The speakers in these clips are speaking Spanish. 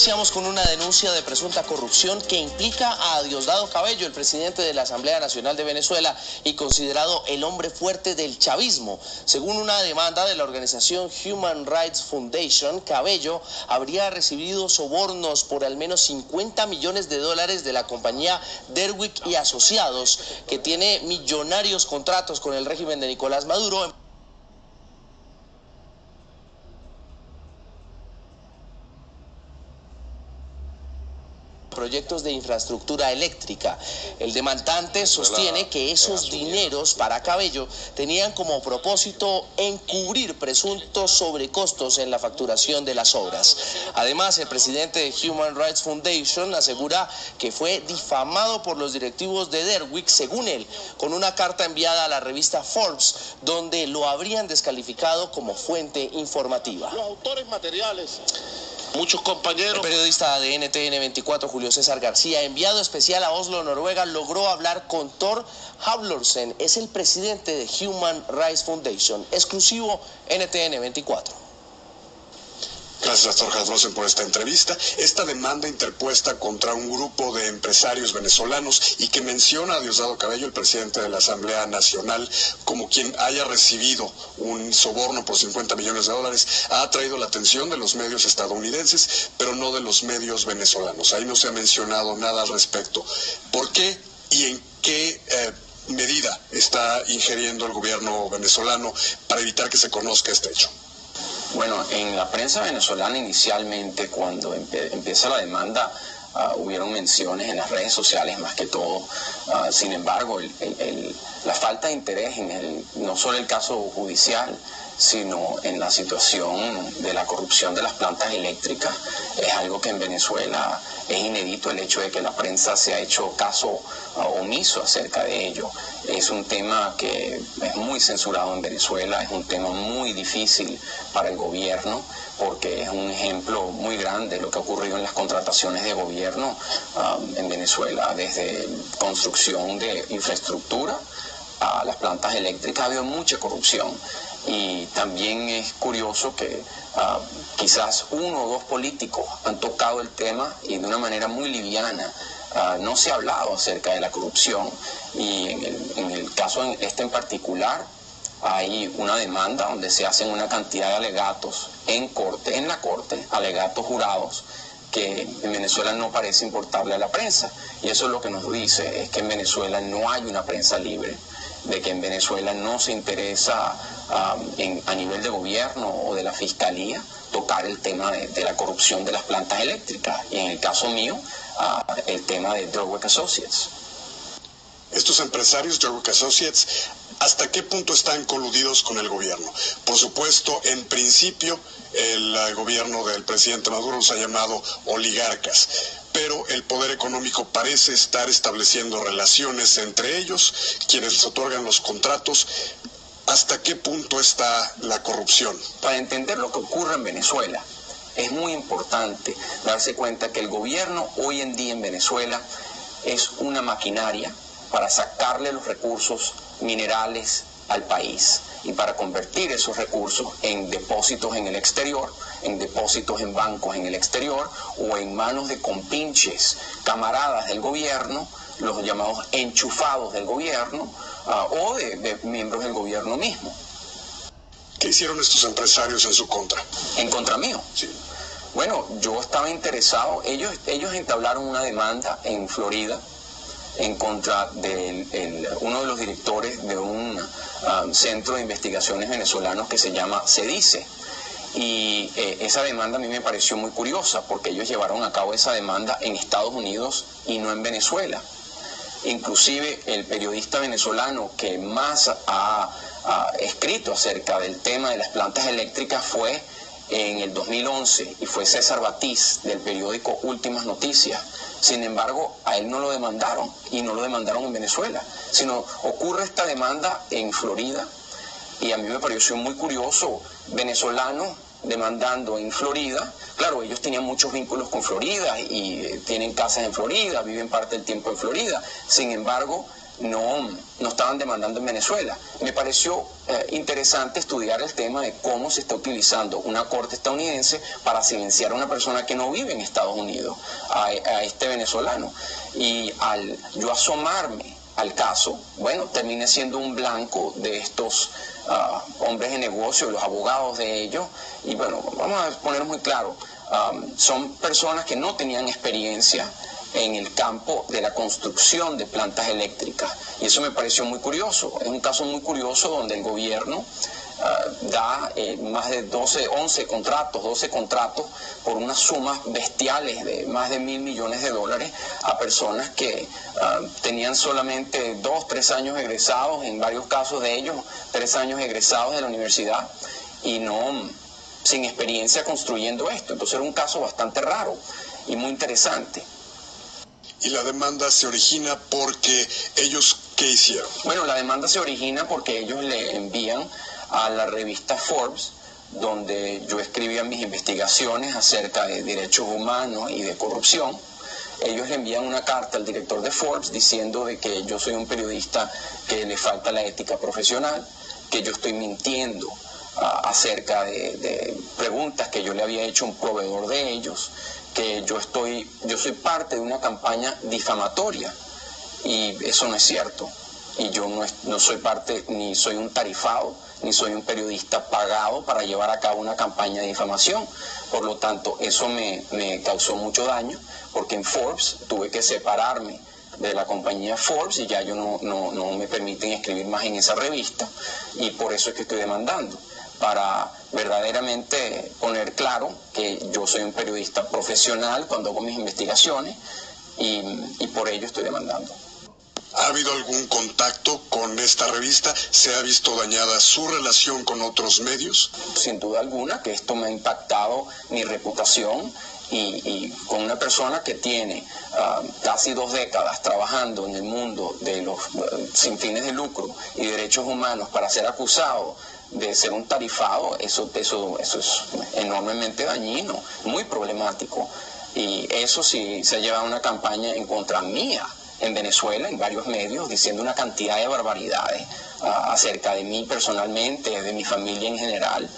Iniciamos con una denuncia de presunta corrupción que implica a Diosdado Cabello, el presidente de la Asamblea Nacional de Venezuela y considerado el hombre fuerte del chavismo. Según una demanda de la organización Human Rights Foundation, Cabello habría recibido sobornos por al menos 50 millones de dólares de la compañía Derwick y Asociados, que tiene millonarios contratos con el régimen de Nicolás Maduro. Proyectos de infraestructura eléctrica. El demandante sostiene que esos dineros para Cabello tenían como propósito encubrir presuntos sobrecostos en la facturación de las obras. Además, el presidente de Human Rights Foundation asegura que fue difamado por los directivos de Derwick, según él, con una carta enviada a la revista Forbes, donde lo habrían descalificado como fuente informativa. Los autores materiales. Muchos compañeros. El periodista de NTN 24, Julio César García, enviado especial a Oslo, Noruega, logró hablar con Thor Havlorsen, es el presidente de Human Rights Foundation, exclusivo NTN 24. Gracias, Thor Havlorsen, por esta entrevista. Esta demanda interpuesta contra un grupo de empresarios venezolanos y que menciona a Diosdado Cabello, el presidente de la Asamblea Nacional, como quien haya recibido un soborno por 50 millones de dólares, ha atraído la atención de los medios estadounidenses, pero no de los medios venezolanos. Ahí no se ha mencionado nada al respecto. ¿Por qué y en qué medida está ingiriendo el gobierno venezolano para evitar que se conozca este hecho? Bueno, en la prensa venezolana inicialmente, cuando empieza la demanda, hubieron menciones en las redes sociales más que todo. Sin embargo, la falta de interés en no solo el caso judicial, sino en la situación de la corrupción de las plantas eléctricas, es algo que en Venezuela es inédito. El hecho de que la prensa se ha hecho caso omiso acerca de ello. Es un tema que es muy censurado en Venezuela, es un tema muy difícil para el gobierno, porque es un ejemplo muy grande de lo que ha ocurrido en las contrataciones de gobierno en Venezuela, desde construcción de infraestructura a las plantas eléctricas. Ha habido mucha corrupción. Y también es curioso que quizás uno o dos políticos han tocado el tema y de una manera muy liviana. No se ha hablado acerca de la corrupción, y en el caso en particular hay una demanda donde se hacen una cantidad de alegatos en la corte, alegatos jurados, que en Venezuela no parece importarle a la prensa. Y eso es lo que nos dice, es que en Venezuela no hay una prensa libre, de que en Venezuela no se interesa a nivel de gobierno o de la fiscalía tocar el tema de la corrupción de las plantas eléctricas, y en el caso mío el tema de Derwick Associates. Estos empresarios, Derwick Associates, ¿hasta qué punto están coludidos con el gobierno? Por supuesto, en principio, el gobierno del presidente Maduro los ha llamado oligarcas, pero el poder económico parece estar estableciendo relaciones entre ellos, quienes les otorgan los contratos. ¿Hasta qué punto está la corrupción? Para entender lo que ocurre en Venezuela, es muy importante darse cuenta que el gobierno hoy en día en Venezuela es una maquinaria para sacarle los recursos minerales al país y para convertir esos recursos en depósitos en el exterior, en depósitos en bancos en el exterior o en manos de compinches, camaradas del gobierno, los llamados enchufados del gobierno, o de miembros del gobierno mismo. ¿Qué hicieron estos empresarios en su contra? ¿En contra mío? Sí. Bueno, yo estaba interesado, ellos entablaron una demanda en Florida en contra de uno de los directores de un centro de investigaciones venezolanos que se llama CEDICE. Y esa demanda a mí me pareció muy curiosa, porque ellos llevaron a cabo esa demanda en Estados Unidos y no en Venezuela. Inclusive el periodista venezolano que más ha escrito acerca del tema de las plantas eléctricas fue en el 2011 y fue César Batiz, del periódico Últimas Noticias. Sin embargo, a él no lo demandaron, y no lo demandaron en Venezuela, sino ocurre esta demanda en Florida, y a mí me pareció muy curioso, venezolanos demandando en Florida. Claro, ellos tenían muchos vínculos con Florida y tienen casas en Florida, viven parte del tiempo en Florida. Sin embargo, no estaban demandando en Venezuela. Me pareció interesante estudiar el tema de cómo se está utilizando una corte estadounidense para silenciar a una persona que no vive en Estados Unidos, a este venezolano. Y al yo asomarme al caso, bueno, terminé siendo un blanco de estos hombres de negocio, los abogados de ellos. Y bueno, vamos a poner muy claro, son personas que no tenían experiencia en el campo de la construcción de plantas eléctricas. Y eso me pareció muy curioso. Es un caso muy curioso donde el gobierno da más de 12 contratos por unas sumas bestiales de más de $1.000 millones a personas que tenían solamente 2, 3 años egresados, en varios casos de ellos 3 años egresados de la universidad y sin experiencia construyendo esto. Entonces era un caso bastante raro y muy interesante. ¿Y la demanda se origina porque ellos qué hicieron? Bueno, la demanda se origina porque ellos le envían a la revista Forbes, donde yo escribía mis investigaciones acerca de derechos humanos y de corrupción. Ellos le envían una carta al director de Forbes diciendo de que yo soy un periodista que le falta la ética profesional, que yo estoy mintiendo acerca de preguntas que yo le había hecho a un proveedor de ellos, que yo soy parte de una campaña difamatoria y eso no es cierto. Y yo no soy parte, ni soy un tarifado, ni soy un periodista pagado para llevar a cabo una campaña de difamación. Por lo tanto, eso me causó mucho daño, porque en Forbes tuve que separarme de la compañía Forbes y ya yo no me permiten escribir más en esa revista, y por eso es que estoy demandando, para verdaderamente poner claro que yo soy un periodista profesional cuando hago mis investigaciones y por ello estoy demandando. ¿Ha habido algún contacto con esta revista? ¿Se ha visto dañada su relación con otros medios? Sin duda alguna que esto me ha impactado mi reputación y con una persona que tiene casi 2 décadas trabajando en el mundo de los sin fines de lucro y derechos humanos para ser acusado de ser un tarifado, eso es enormemente dañino, muy problemático. Y eso sí se ha llevado una campaña en contra mía en Venezuela, en varios medios, diciendo una cantidad de barbaridades acerca de mí personalmente, de mi familia en general.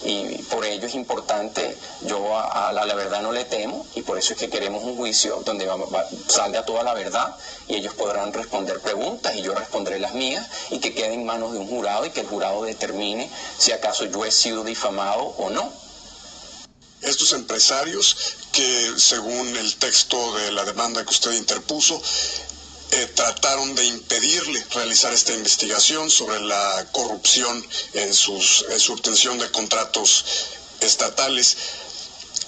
Y por ello es importante, yo a la verdad no le temo, y por eso es que queremos un juicio donde salga toda la verdad y ellos podrán responder preguntas y yo responderé las mías, y que quede en manos de un jurado y que el jurado determine si acaso yo he sido difamado o no. Estos empresarios que, según el texto de la demanda que usted interpuso, trataron de impedirle realizar esta investigación sobre la corrupción en su obtención de contratos estatales,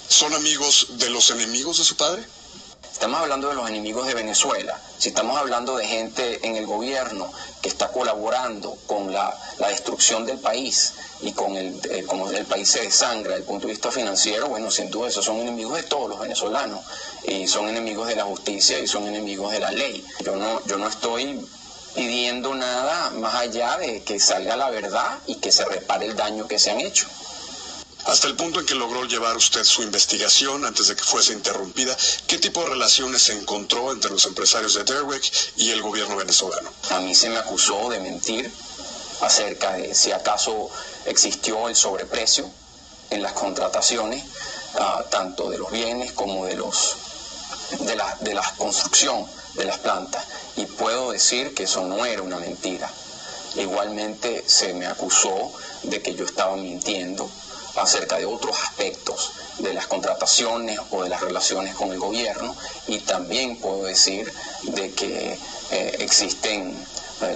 ¿son amigos de los enemigos de su padre? Estamos hablando de los enemigos de Venezuela. Si estamos hablando de gente en el gobierno que está colaborando con la destrucción del país y con como el país se desangra desde el punto de vista financiero, bueno, sin duda esos son enemigos de todos los venezolanos, y son enemigos de la justicia y son enemigos de la ley. Yo no estoy pidiendo nada más allá de que salga la verdad y que se repare el daño que se han hecho. Hasta el punto en que logró llevar usted su investigación antes de que fuese interrumpida, ¿qué tipo de relaciones se encontró entre los empresarios de Derweck y el gobierno venezolano? A mí se me acusó de mentir acerca de si acaso existió el sobreprecio en las contrataciones, tanto de los bienes como de la construcción de las plantas. Y puedo decir que eso no era una mentira. Igualmente se me acusó de que yo estaba mintiendo acerca de otros aspectos de las contrataciones o de las relaciones con el gobierno, y también puedo decir de que existen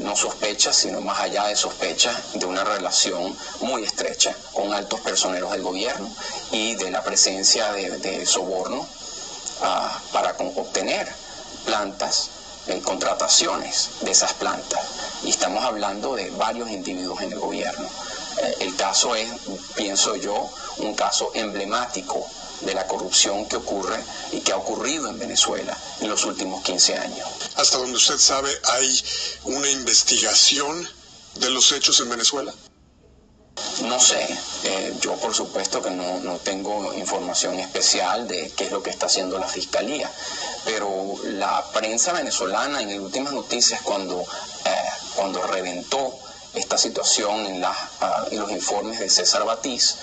no sospechas, sino más allá de sospechas, de una relación muy estrecha con altos personeros del gobierno y de la presencia de soborno para obtener plantas, contrataciones de esas plantas. Y estamos hablando de varios individuos en el gobierno. El caso es, pienso yo, un caso emblemático de la corrupción que ocurre y que ha ocurrido en Venezuela en los últimos 15 años. Hasta donde usted sabe, ¿hay una investigación de los hechos en Venezuela? No sé, yo por supuesto que no tengo información especial de qué es lo que está haciendo la Fiscalía, pero la prensa venezolana en las últimas noticias cuando reventó esta situación en los informes de César Batiz,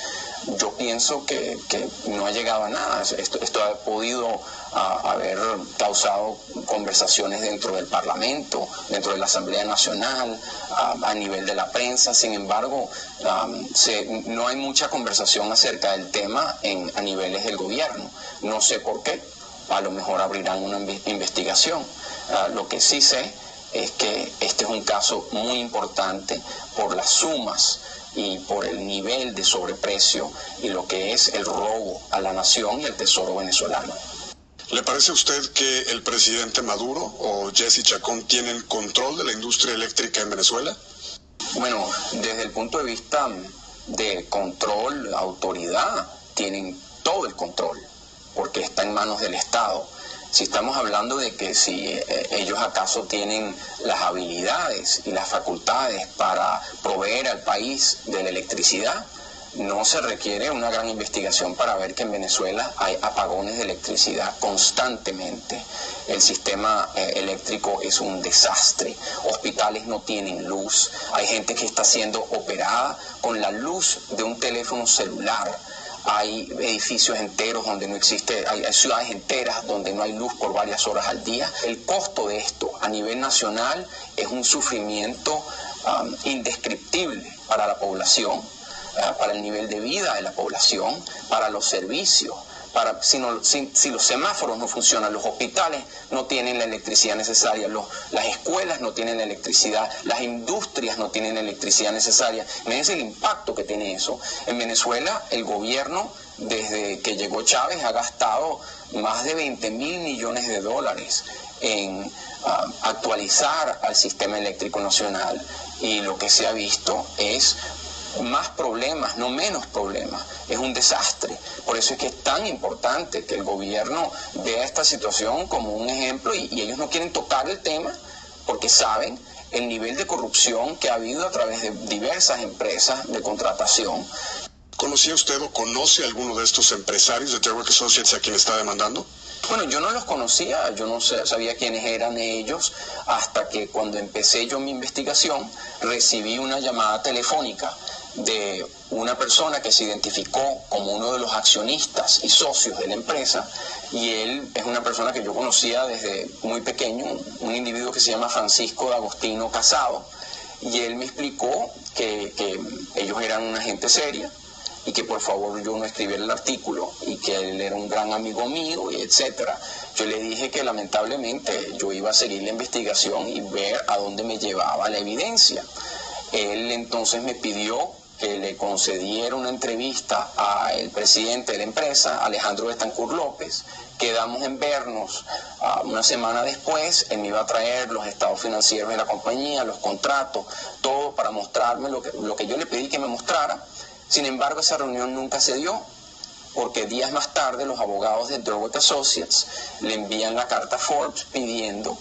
yo pienso que no ha llegado a nada. Esto ha podido haber causado conversaciones dentro del Parlamento, dentro de la Asamblea Nacional, a nivel de la prensa. Sin embargo, no hay mucha conversación acerca del tema a niveles del gobierno. No sé por qué. A lo mejor abrirán una investigación. Lo que sí sé es que este es un caso muy importante por las sumas y por el nivel de sobreprecio y lo que es el robo a la nación y al tesoro venezolano. ¿Le parece a usted que el presidente Maduro o Jesse Chacón tienen control de la industria eléctrica en Venezuela? Bueno, desde el punto de vista de control, autoridad, tienen todo el control, porque está en manos del Estado. Si estamos hablando de que si ellos acaso tienen las habilidades y las facultades para proveer al país de la electricidad, no se requiere una gran investigación para ver que en Venezuela hay apagones de electricidad constantemente. El sistema eléctrico es un desastre. Hospitales no tienen luz. Hay gente que está siendo operada con la luz de un teléfono celular. Hay edificios enteros donde no existe, hay ciudades enteras donde no hay luz por varias horas al día. El costo de esto a nivel nacional es un sufrimiento indescriptible para la población, para el nivel de vida de la población, para los servicios. Si los semáforos no funcionan, los hospitales no tienen la electricidad necesaria, las escuelas no tienen la electricidad, las industrias no tienen la electricidad necesaria. Imagínense el impacto que tiene eso. En Venezuela, el gobierno, desde que llegó Chávez, ha gastado más de 20.000 millones de dólares en actualizar al sistema eléctrico nacional. Y lo que se ha visto es más problemas, no menos problemas. Es un desastre. Por eso es que es tan importante que el gobierno vea esta situación como un ejemplo y ellos no quieren tocar el tema porque saben el nivel de corrupción que ha habido a través de diversas empresas de contratación. ¿Conocía usted o conoce alguno de estos empresarios de Terwork Associates a quien está demandando? Bueno, yo no los conocía, yo no sabía quiénes eran ellos, hasta que cuando empecé yo mi investigación recibí una llamada telefónica de una persona que se identificó como uno de los accionistas y socios de la empresa, y él es una persona que yo conocía desde muy pequeño, un individuo que se llama Francisco de Agostino Casado, y él me explicó que ellos eran una gente seria y que por favor yo no escribiera el artículo y que él era un gran amigo mío, y etcétera. Yo le dije que lamentablemente yo iba a seguir la investigación y ver a dónde me llevaba la evidencia. Él entonces me pidió que le concediera una entrevista al presidente de la empresa, Alejandro Betancur López. Quedamos en vernos una semana después. Él me iba a traer los estados financieros de la compañía, los contratos, todo para mostrarme lo que yo le pedí que me mostrara. Sin embargo, esa reunión nunca se dio, porque días más tarde los abogados de Terwork Associates le envían la carta a Forbes pidiendo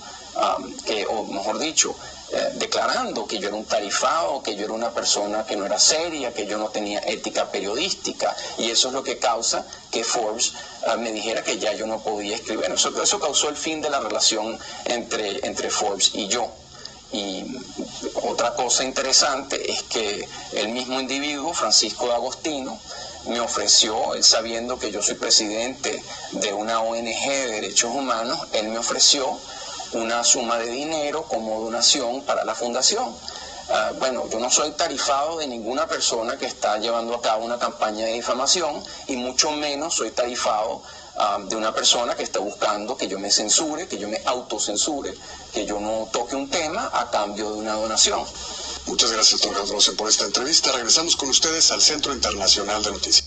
declarando que yo era un tarifado, que yo era una persona que no era seria, que yo no tenía ética periodística, y eso es lo que causa que Forbes me dijera que ya yo no podía escribir. Eso causó el fin de la relación entre Forbes y yo. Y otra cosa interesante es que el mismo individuo, Francisco de Agostino, me ofreció, él sabiendo que yo soy presidente de una ONG de derechos humanos, él me ofreció una suma de dinero como donación para la fundación. Bueno, yo no soy tarifado de ninguna persona que está llevando a cabo una campaña de difamación, y mucho menos soy tarifado de una persona que está buscando que yo me censure, que yo me autocensure, que yo no toque un tema a cambio de una donación. Muchas gracias, doctor Rosen, por esta entrevista. Regresamos con ustedes al Centro Internacional de Noticias.